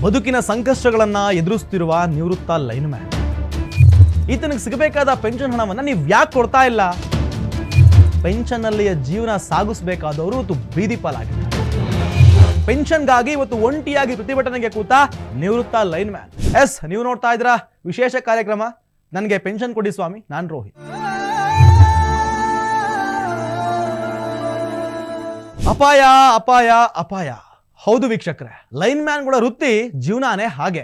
ಬದುಕಿನ ಸಂಕಷ್ಟಗಳನ್ನ ಎದುರಿಸುತ್ತಿರುವ ನಿವೃತ್ತ ಲೈನ್ ಮ್ಯಾನ್. ಈತನಿಗೆ ಸಿಗಬೇಕಾದ ಪೆನ್ಷನ್ ಹಣವನ್ನ ನೀವು ಯಾಕೆ ಕೊಡ್ತಾ ಇಲ್ಲ? ಪೆನ್ಷನ್ ನಲ್ಲಿಯ ಜೀವನ ಸಾಗಿಸಬೇಕಾದವರು ಇವತ್ತು ಬೀದಿ ಪಾಲಾಗಿದ್ದಾರೆ. ಪೆನ್ಷನ್ಗಾಗಿ ಇವತ್ತು ಒಂಟಿಯಾಗಿ ಪ್ರತಿಭಟನೆಗೆ ಕೂತ ನಿವೃತ್ತ ಲೈನ್ ಮ್ಯಾನ್. ನೀವು ನೋಡ್ತಾ ಇದ್ರ ವಿಶೇಷ ಕಾರ್ಯಕ್ರಮ ನನಗೆ ಪೆನ್ಷನ್ ಕೊಡಿ ಸ್ವಾಮಿ, ನಾನ್ ರೋಹಿತ್. ಅಪಾಯ ಅಪಾಯ ಅಪಾಯ. ಹೌದು ವೀಕ್ಷಕರೇ, ಲೈನ್ ಮ್ಯಾನ್ಗಳ ವೃತ್ತಿ ಜೀವನಾನೇ ಹಾಗೆ.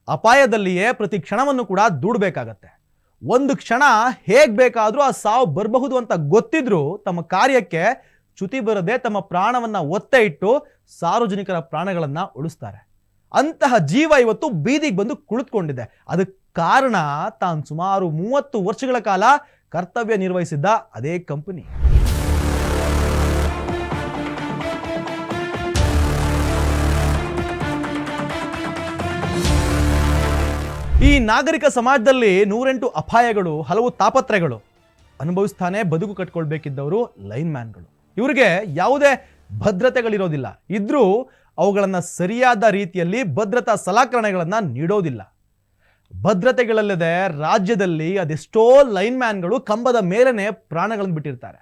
ಅಪಾಯದಲ್ಲಿಯೇ ಪ್ರತಿ ಕ್ಷಣವನ್ನು ಕೂಡ ದೂಡಬೇಕಾಗತ್ತೆ. ಒಂದು ಕ್ಷಣ ಹೇಗ್ ಬೇಕಾದ್ರೂ ಆ ಸಾವು ಬರಬಹುದು ಅಂತ ಗೊತ್ತಿದ್ರು ತಮ್ಮ ಕಾರ್ಯಕ್ಕೆ ಚ್ಯುತಿ ಬರದೆ ತಮ್ಮ ಪ್ರಾಣವನ್ನ ಒತ್ತೆ ಇಟ್ಟು ಸಾರ್ವಜನಿಕರ ಪ್ರಾಣಗಳನ್ನ ಉಳಿಸ್ತಾರೆ. ಅಂತಹ ಜೀವ ಇವತ್ತು ಬೀದಿಗೆ ಬಂದು ಕುಳಿತುಕೊಂಡಿದೆ. ಅದಕ್ಕೆ ಕಾರಣ ತಾನು ಸುಮಾರು 30 ವರ್ಷಗಳ ಕಾಲ ಕರ್ತವ್ಯ ನಿರ್ವಹಿಸಿದ್ದ ಅದೇ ಕಂಪನಿ. ಈ ನಾಗರಿಕ ಸಮಾಜದಲ್ಲಿ 108 ಅಪಾಯಗಳು, ಹಲವು ತಾಪತ್ರಯಗಳು ಅನುಭವಿಸ್ತಾನೆ ಬದುಕು ಕಟ್ಕೊಳ್ಬೇಕಿದ್ದವರು ಲೈನ್ ಮ್ಯಾನ್ಗಳು. ಇವರಿಗೆ ಯಾವುದೇ ಭದ್ರತೆಗಳಿರೋದಿಲ್ಲ. ಇದ್ರೂ ಅವುಗಳನ್ನ ಸರಿಯಾದ ರೀತಿಯಲ್ಲಿ ಭದ್ರತಾ ಸಲಕರಣೆಗಳನ್ನ ನೀಡೋದಿಲ್ಲ. ಭದ್ರತೆಗಳಲ್ಲದೆ ರಾಜ್ಯದಲ್ಲಿ ಅದೆಷ್ಟೋ ಲೈನ್ ಮ್ಯಾನ್ಗಳು ಕಂಬದ ಮೇಲನೆ ಪ್ರಾಣಗಳನ್ನು ಬಿಟ್ಟಿರ್ತಾರೆ.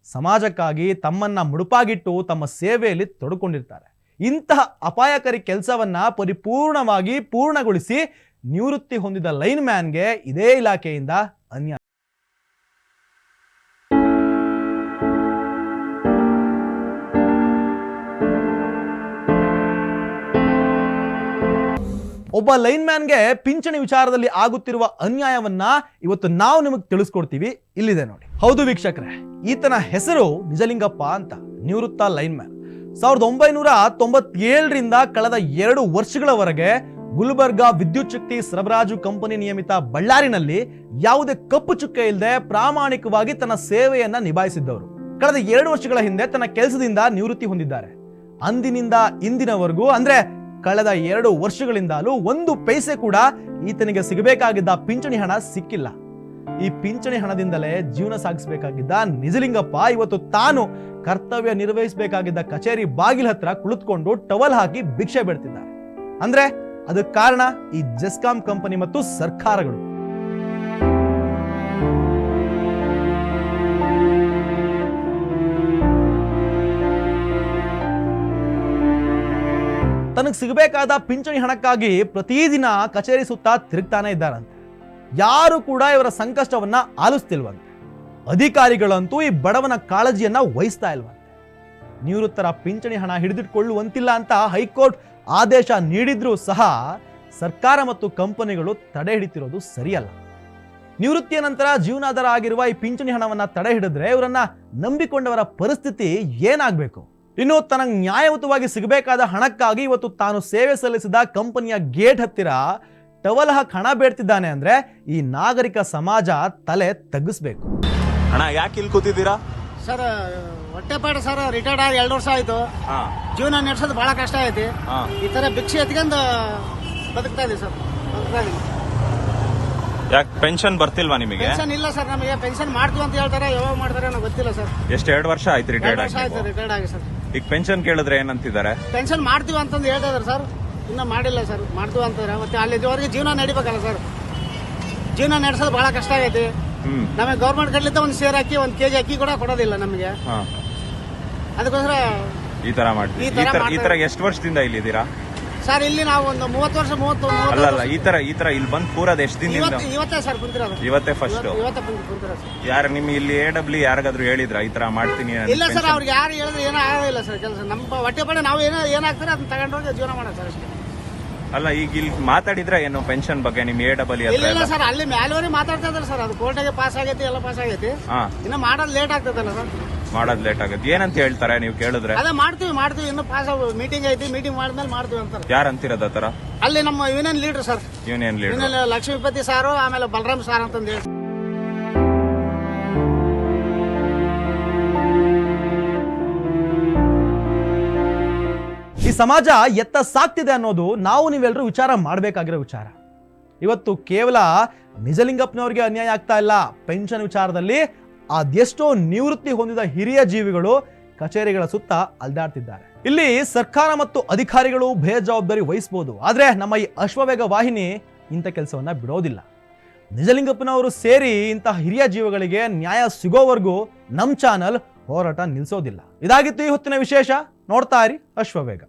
ಸಮಾಜಕ್ಕಾಗಿ ತಮ್ಮನ್ನ ಮುಡುಪಾಗಿಟ್ಟು ತಮ್ಮ ಸೇವೆಯಲ್ಲಿ ತೊಡಕೊಂಡಿರ್ತಾರೆ. ಇಂತಹ ಅಪಾಯಕಾರಿ ಕೆಲಸವನ್ನ ಪರಿಪೂರ್ಣವಾಗಿ ಪೂರ್ಣಗೊಳಿಸಿ ನಿವೃತ್ತಿ ಹೊಂದಿದ ಲೈನ್ ಮ್ಯಾನ್ಗೆ ಇದೇ ಇಲಾಖೆಯಿಂದ ಅನ್ಯಾಯ. ಒಬ್ಬ ಲೈನ್ ಮ್ಯಾನ್ಗೆ ಪಿಂಚಣಿ ವಿಚಾರದಲ್ಲಿ ಆಗುತ್ತಿರುವ ಅನ್ಯಾಯವನ್ನ ಇವತ್ತು ನಾವು ನಿಮಗೆ ತಿಳಿಸ್ಕೊಡ್ತೀವಿ. ಇಲ್ಲಿದೆ ನೋಡಿ. ಹೌದು ವೀಕ್ಷಕರೇ, ಈತನ ಹೆಸರು ನಿಜಲಿಂಗಪ್ಪ ಅಂತ, ನಿವೃತ್ತ ಲೈನ್ ಮ್ಯಾನ್. 1997ರಿಂದ ಕಳೆದ 2 ವರ್ಷಗಳವರೆಗೆ ಗುಲ್ಬರ್ಗಾ ವಿದ್ಯುತ್ ಶಕ್ತಿ ಸರಬರಾಜು ಕಂಪನಿ ನಿಯಮಿತ ಬಳ್ಳಾರಿನಲ್ಲಿ ಯಾವುದೇ ಕಪ್ಪು ಚುಕ್ಕೆ ಇಲ್ಲದೆ ಪ್ರಾಮಾಣಿಕವಾಗಿ ತನ್ನ ಸೇವೆಯನ್ನ ನಿಭಾಯಿಸಿದ್ದವರು. ಕಳೆದ 2 ವರ್ಷಗಳ ಹಿಂದೆ ತನ್ನ ಕೆಲಸದಿಂದ ನಿವೃತ್ತಿ ಹೊಂದಿದ್ದಾರೆ. ಅಂದಿನಿಂದ ಇಂದಿನವರೆಗೂ ಅಂದ್ರೆ ಕಳೆದ 2 ವರ್ಷಗಳಿಂದಲೂ 1 ಪೈಸೆ ಕೂಡ ಈತನಿಗೆ ಸಿಗಬೇಕಾಗಿದ್ದ ಪಿಂಚಣಿ ಹಣ ಸಿಕ್ಕಿಲ್ಲ. ಈ ಪಿಂಚಣಿ ಹಣದಿಂದಲೇ ಜೀವನ ಸಾಗಿಸಬೇಕಾಗಿದ್ದ ನಿಜಲಿಂಗಪ್ಪ ಇವತ್ತು ತಾನು ಕರ್ತವ್ಯ ನಿರ್ವಹಿಸಬೇಕಾಗಿದ್ದ ಕಚೇರಿ ಬಾಗಿಲ ಹತ್ರ ಕುಳಿತುಕೊಂಡು ಟವಲ್ ಹಾಕಿ ಭಿಕ್ಷೆ ಬೇಡ್ತಿದ್ದಾರೆ. ಅಂದ್ರೆ ಅದಕ್ಕೆ ಕಾರಣ ಈ ಜೆಸ್ಕಾಂ ಕಂಪನಿ ಮತ್ತು ಸರ್ಕಾರಗಳು. ತನಗೆ ಸಿಗಬೇಕಾದ ಪಿಂಚಣಿ ಹಣಕ್ಕಾಗಿ ಪ್ರತಿದಿನ ಕಚೇರಿ ಸುತ್ತ ತಿರುಗ್ತಾನೆ ಇದ್ದಾರಂತೆ. ಯಾರು ಕೂಡ ಇವರ ಸಂಕಷ್ಟವನ್ನ ಆಲಿಸ್ತಿಲ್ವಂತೆ. ಅಧಿಕಾರಿಗಳಂತೂ ಈ ಬಡವನ ಕಾಳಜಿಯನ್ನ ವಹಿಸ್ತಾ ಇಲ್ವಂತೆ. ನಿವೃತ್ತರ ಪಿಂಚಣಿ ಹಣ ಹಿಡಿದಿಟ್ಕೊಳ್ಳುವಂತಿಲ್ಲ ಅಂತ ಹೈಕೋರ್ಟ್ ಆದೇಶ ನೀಡಿದ್ರೂ ಸಹ ಸರ್ಕಾರ ಮತ್ತು ಕಂಪನಿಗಳು ತಡೆ ಹಿಡಿತಿರೋದು ಸರಿಯಲ್ಲ. ನಿವೃತ್ತಿಯ ನಂತರ ಜೀವನಾಧಾರ ಆಗಿರುವ ಈ ಪಿಂಚಣಿ ಹಣವನ್ನ ತಡೆ ಹಿಡಿದ್ರೆ ಇವರನ್ನ ನಂಬಿಕೊಂಡವರ ಪರಿಸ್ಥಿತಿ ಏನಾಗಬೇಕು? ಇನ್ನು ತನಗೆ ನ್ಯಾಯಯುತವಾಗಿ ಸಿಗಬೇಕಾದ ಹಣಕ್ಕಾಗಿ ಇವತ್ತು ತಾನು ಸೇವೆ ಸಲ್ಲಿಸಿದ ಕಂಪನಿಯ ಗೇಟ್ ಹತ್ತಿರ ಟವಲ್ ಹಾಕಿ ಹಣ ಬೇಡ್ತಿದ್ದಾನೆ ಅಂದ್ರೆ ಈ ನಾಗರಿಕ ಸಮಾಜ ತಲೆ ತಗ್ಗಿಸ್ಬೇಕು. ಅಣ್ಣ ಯಾಕೆ ಇಲ್ಲಿ ಕೂತಿದ್ದೀರಾ? ಸರ್ ಹೊಟ್ಟೆಪಾಡು ಸರ್, ರಿಟೈರ್ಡ್ ಆಗಿ 2 ವರ್ಷ ಆಯ್ತು. ಜೀವನ ನಡೆಸೋದು ಬಹಳ ಕಷ್ಟ ಐತಿ. ಈ ತರ ಭಿಕ್ಷೆ ಎತ್ಕೊಂಡು ಬದುಕ್ತಾ ಇದೀವಿ ಸರ್. ಯಾಕೆ ಪೆನ್ಷನ್ ಬರ್ತಿಲ್ವಾ ನಿಮಗೆ? ಪೆನ್ಷನ್ ಇಲ್ಲ ಸರ್, ನಮಗೆ ಪೆನ್ಷನ್ ಮಾಡ್ತೀವಿ ಅಂತ ಹೇಳ್ತಾರೆ. ಯಾವಾಗ ಮಾಡ್ತಾರೆ ನನಗೆ ಗೊತ್ತಿಲ್ಲ ಸರ್. ಎಷ್ಟು 2 ವರ್ಷ ಆಯ್ತು ರಿಟೈರ್ಡ್ ಆಗಿ? ರಿಟೈರ್ಡ್ ಆಗಿ ಸರ್. ಈಗ ಪೆನ್ಷನ್ ಕೇಳಿದ್ರೆ ಏನಂತಿದ್ದಾರೆ? ಪೆನ್ಷನ್ ಮಾಡ್ತೀವಿ ಅಂತಂದು ಹೇಳ್ತಾ ಇದಾರೆ ಸರ್. ಇನ್ನ ಮಾಡಿಲ್ಲ ಸರ್. ಮಾಡ್ತೀವಿ ಅಂತಾರೆ. ಮತ್ತೆ ಅಲ್ಲಿವರೆಗೆ ಜೀವನ ನಡಿಬೇಕಲ್ಲ ಸರ್. ಜೀವನ ನಡೆಸೋದು ಬಹಳ ಕಷ್ಟ ಆಗೈತಿ. ನಮಗೆ ಗೌರ್ಮೆಂಟ್ ಕಡ್ಲಿಂದ 1 ಸೇರ್ ಅಕ್ಕಿ 1 ಕೆಜಿ ಅಕ್ಕಿ ಕೂಡ ಕೊಡೋದಿಲ್ಲ ನಮಗೆ. ಅದಕ್ಕೋಸ್ಕರ ಈ ತರ ಮಾಡ್ತೀವಿ. ಈ ತರ ಎಷ್ಟು ವರ್ಷದಿಂದ ಇಲ್ಲಿದ್ದೀರಾ ಸರ್? ಇಲ್ಲಿ ನಾವು ಒಂದು 30 ವರ್ಷ. ಅಲ್ಲ ಈ ತರ ಇಲ್ಲಿ ಬಂದ್ ಪೂರದ ಎಷ್ಟು ದಿನದಿಂದ? ಇವತ್ತೇ ಸರ್ ಕುಂತಿರೋದು. ಇವತ್ತೇ ಫಸ್ಟ್? ಕುಂತಿರೋದು ಸರ್. ಯಾರು ನಿಮ್ ಇಲ್ಲಿ AW ಯಾರಿಗಾದ್ರು ಹೇಳಿದ್ರ ಈ ತರ ಮಾಡ್ತೀನಿ? ಇಲ್ಲ ಸರ್, ಅವ್ರಿಗೆ ಯಾರು ಹೇಳಿದ್ರೆ ಏನೋ ಆಗೋದಿಲ್ಲ ಸರ್ ಕೆಲಸ. ನಮ್ಮ ಹೊಟ್ಟೆ ಪಡೆ ನಾವು ಏನಾಗ್ತಾರೆ ಅದನ್ನ ತಗೊಂಡೋಗಿ ಜೀವನ ಮಾಡೋದು ಸರ್ ಅಷ್ಟೇ. ಅಲ್ಲ ಈಗ ಇಲ್ಲಿ ಮಾತಾಡಿದ್ರೆ ಏನು ಪೆನ್ಷನ್ ಬಗ್ಗೆ ನಿಮ್ AW? ಇಲ್ಲ ಸರ್, ಅಲ್ಲಿ ಮೇಲ್ವರೆಗೆ ಮಾತಾಡ್ತಾ ಇದಾರೆ ಸರ್. ಅದು ಕೋರ್ಟಾಗೆ ಪಾಸ್ ಆಗೈತಿ, ಎಲ್ಲ ಪಾಸ್ ಆಗೈತಿ. ಇನ್ನು ಮಾಡೋದು ಲೇಟ್ ಆಗ್ತದಲ್ಲ ಸರ್. ಮಾಡೋದು ಲೇಟ್ ಆಗುತ್ತೆ. ಏನಂತ ಹೇಳ್ತಾರೆ ನೀವು ಕೇಳಿದ್ರೆ? ಅದೇ ಮಾಡ್ತೀವಿ ಇನ್ನು ಪಾಸ್ ಮೀಟಿಂಗ್ ಐತಿ, ಮೀಟಿಂಗ್ ಮಾಡಿದ್ಮೇಲೆ ಮಾಡ್ತೀವಿ ಅಂತಾರೆ. ಯಾರು ಅಂತಿರೋದ ತರ? ಅಲ್ಲಿ ನಮ್ಮ union leader sir. Union leader Lakshmipathi sir, ಆಮೇಲೆ ಬಲರಾಮ್ ಸಾರ್ ಅಂತಂದು ಹೇಳಿ. ಈ ಸಮಾಜ ಎತ್ತ ಸಾಕ್ತಿದೆ ಅನ್ನೋದು ನಾವು ನೀವೆಲ್ಲರೂ ವಿಚಾರ ಮಾಡಬೇಕಾಗಿರೋ ವಿಚಾರ. ಇವತ್ತು ಕೇವಲ ನಿಜಲಿಂಗಪ್ಪನವರಿಗೆ ಅನ್ಯಾಯ ಆಗ್ತಾ ಇಲ್ಲ. ಪೆನ್ಷನ್ ವಿಚಾರದಲ್ಲಿ ಅದೆಷ್ಟೋ ನಿವೃತ್ತಿ ಹೊಂದಿದ ಹಿರಿಯ ಜೀವಿಗಳು ಕಚೇರಿಗಳ ಸುತ್ತ ಅಲ್ದಾಡ್ತಿದ್ದಾರೆ. ಇಲ್ಲಿ ಸರ್ಕಾರ ಮತ್ತು ಅಧಿಕಾರಿಗಳು ಬೇಜವಾಬ್ದಾರಿ ವಹಿಸಬಹುದು, ಆದ್ರೆ ನಮ್ಮ ಈ ಅಶ್ವವೇಗ ವಾಹಿನಿ ಇಂಥ ಕೆಲಸವನ್ನ ಬಿಡೋದಿಲ್ಲ. ನಿಜಲಿಂಗಪ್ಪನವರು ಸೇರಿ ಇಂತಹ ಹಿರಿಯ ಜೀವಗಳಿಗೆ ನ್ಯಾಯ ಸಿಗೋವರೆಗೂ ನಮ್ಮ ಚಾನಲ್ ಹೋರಾಟ ನಿಲ್ಲಿಸೋದಿಲ್ಲ. ಇದಾಗಿತ್ತು ಈ ಹೊತ್ತಿನ ವಿಶೇಷ. ನೋಡ್ತಾ ಇರಿ ಅಶ್ವವೇಗ.